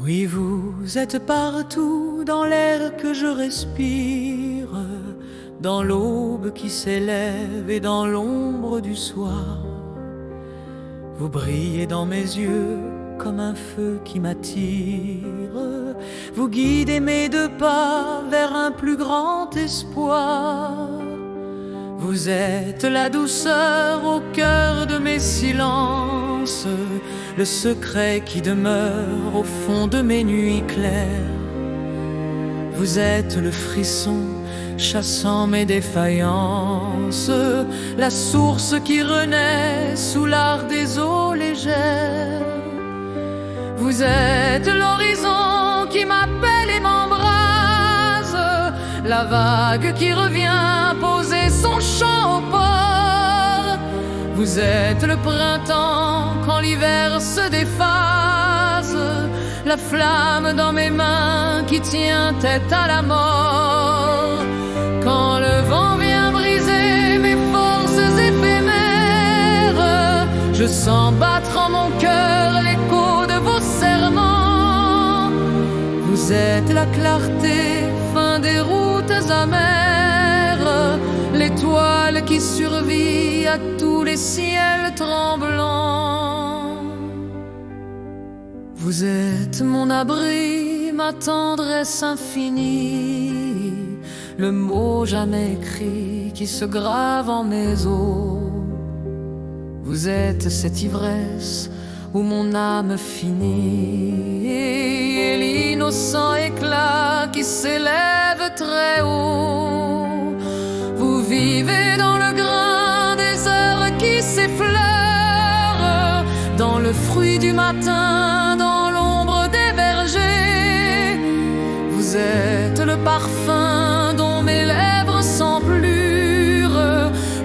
Oui, vous êtes partout dans l'air que je respire, dans l'aube qui s'élève et dans l'ombre du soir. Vous brillez dans mes yeux comme un feu qui m'attire. Vous guidez mes deux pas vers un plus grand espoir. Vous êtes la douceur au cœur de mes silences, le secret qui demeure au fond de mes nuits claires. Vous êtes le frisson chassant mes défaillances, la source qui renaît sous l'art des eaux légères. Vous êtes l'horizon qui m'appelle et m'embrase, la vague qui revient poser son chant au port. Vous êtes le printemps quand l'hiver se déphase, la flamme dans mes mains qui tient tête à la mort. Quand le vent vient briser mes forces éphémères, je sens battre en mon cœur l'écho de vos serments. Vous êtes la clarté, fin des routes amères, l'étoile qui survit à tous les ciels tremblants. Vous êtes mon abri, ma tendresse infinie, le mot jamais écrit qui se grave en mes os. Vous êtes cette ivresse où mon âme finit et l'innocent éclat qui s'élève très haut. Vous vivez dans le grain des heures qui s'effleurent, dans le fruit du matin, dans l'ombre des vergers. Vous êtes le parfum dont mes lèvres s'empluent,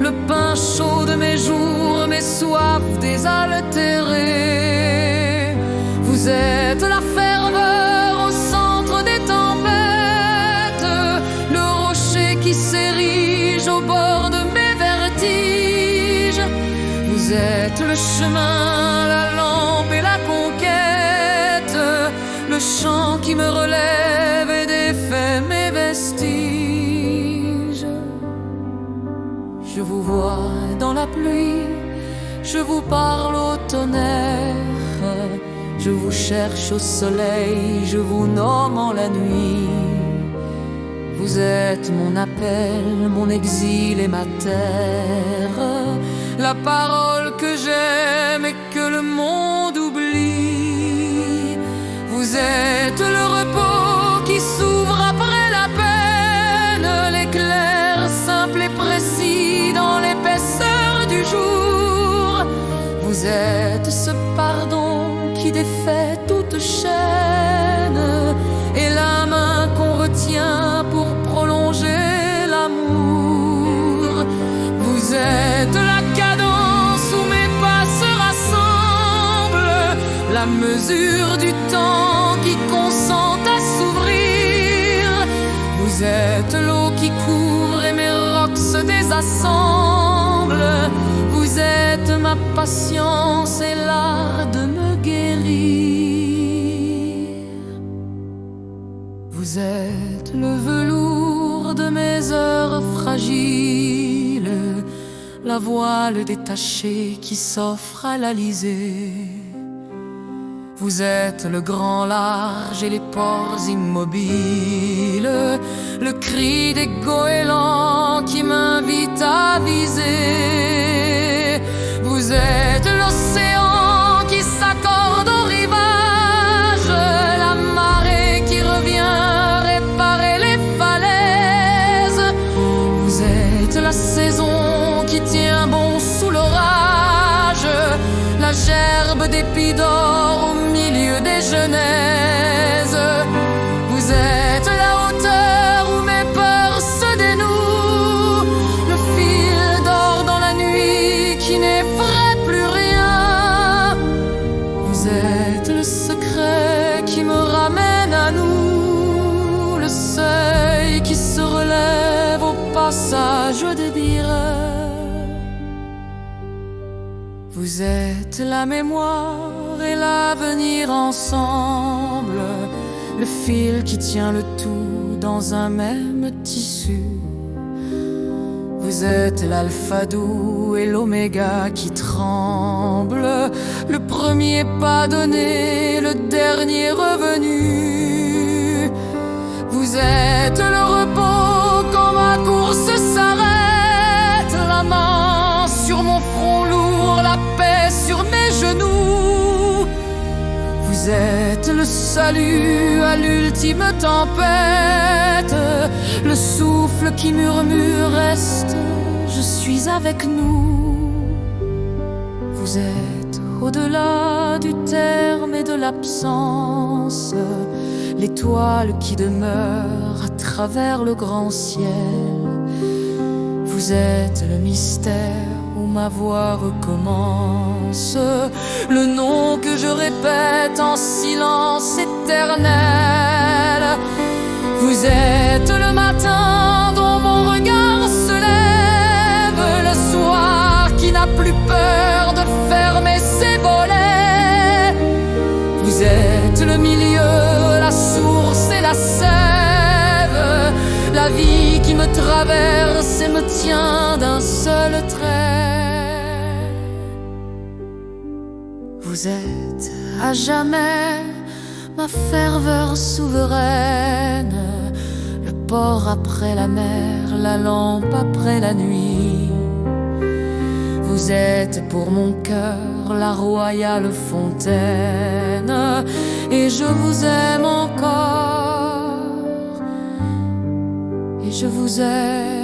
le pain chaud de mes jours, mes soifs désaltérées. Vous êtes la ferveur au centre des tempêtes, le rocher qui s'érige au bord de mes vertiges. Vous êtes le chemin, la lampe et la conquête, le chant qui me relève et défait mes vestiges. Je vous vois dans la pluie, je vous parle au tonnerre, je vous cherche au soleil, je vous nomme en la nuit. Vous êtes mon appel, mon exil et ma terre, la parole que j'aime et que le monde oublie. Vous êtes le repos qui s'ouvre après la peine, l'éclair simple et précis dans l'épaisseur du jour. Vous êtes ce pardon qui défait toute chaîne et la main qu'on retient pour prolonger l'amour. Vous êtes la cadence où mes pas se rassemblent, la mesure du temps qui consent à s'ouvrir. Vous êtes l'eau qui couvre et mes rocs se désassemblent. Vous êtes ma patience et l'art de me guérir. Vous êtes le velours de mes heures fragiles, la voile détachée qui s'offre à l'Alizé. Vous êtes le grand large et les ports immobiles, le cri des goélands qui m'invite à viser. Vous êtes l'océan qui s'accorde au rivage, la marée qui revient réparer les falaises. Vous êtes la saison qui tient bon sous l'orage, la gerbe d'épis d'or au milieu des genèses. Vous êtes la hauteur où mes peurs se dénouent, le fil d'or dans la nuit qui n'effraie plus rien. Vous êtes le secret qui me ramène à nous, le seuil qui se relève au passage des bières. Vous êtes la mémoire et l'avenir ensemble, le fil qui tient le tout dans un même tissu. Vous êtes l'alpha doux et l'oméga qui tremble, le premier pas donné, le dernier revenu. Vous êtes le repos quand ma course s'arrête, la main sur mon front lourd, la paix sur mes genoux. Vous êtes le salut à l'ultime tempête, le souffle qui murmure reste, je suis avec nous. Vous êtes au-delà du terme et de l'absence, l'étoile qui demeure à travers le grand ciel. Vous êtes le mystère où ma voix recommence, le nom que je répète en silence éternel. Vous êtes le matin dont mon regard se lève, le soir qui n'a plus peur de fermer ses volets. Vous êtes le milieu, la source et la sève, la vie qui me traverse et me tient d'un seul trait. Vous êtes à jamais ma ferveur souveraine, le port après la mer, la lampe après la nuit. Vous êtes pour mon cœur la royale fontaine, et je vous aime encore, et je vous aime.